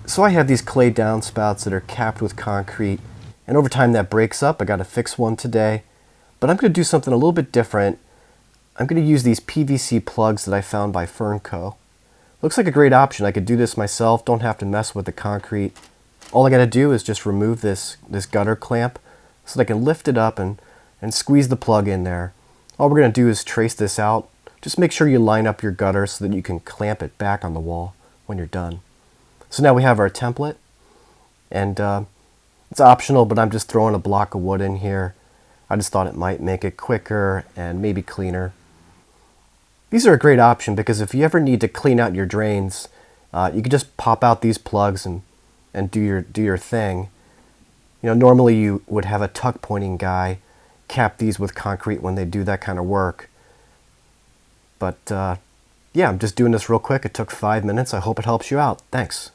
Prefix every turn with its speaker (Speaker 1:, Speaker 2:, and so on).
Speaker 1: So I have these clay downspouts that are capped with concrete, and over time that breaks up. I got to fix one today, but I'm going to do something a little bit different. I'm going to use these PVC plugs that I found by Fernco. Looks like a great option. I could do this myself, don't have to mess with the concrete. All I got to do is just remove this gutter clamp so that I can lift it up and squeeze the plug in there. All we're going to do is trace this out. Just make sure you line up your gutter so that you can clamp it back on the wall when you're done. So now we have our template, and it's optional, but I'm just throwing a block of wood in here. I just thought it might make it quicker and maybe cleaner. These are a great option because if you ever need to clean out your drains, you can just pop out these plugs and do your thing. You know, normally you would have a tuck pointing guy cap these with concrete when they do that kind of work. But yeah, I'm just doing this real quick. It took 5 minutes. I hope it helps you out. Thanks.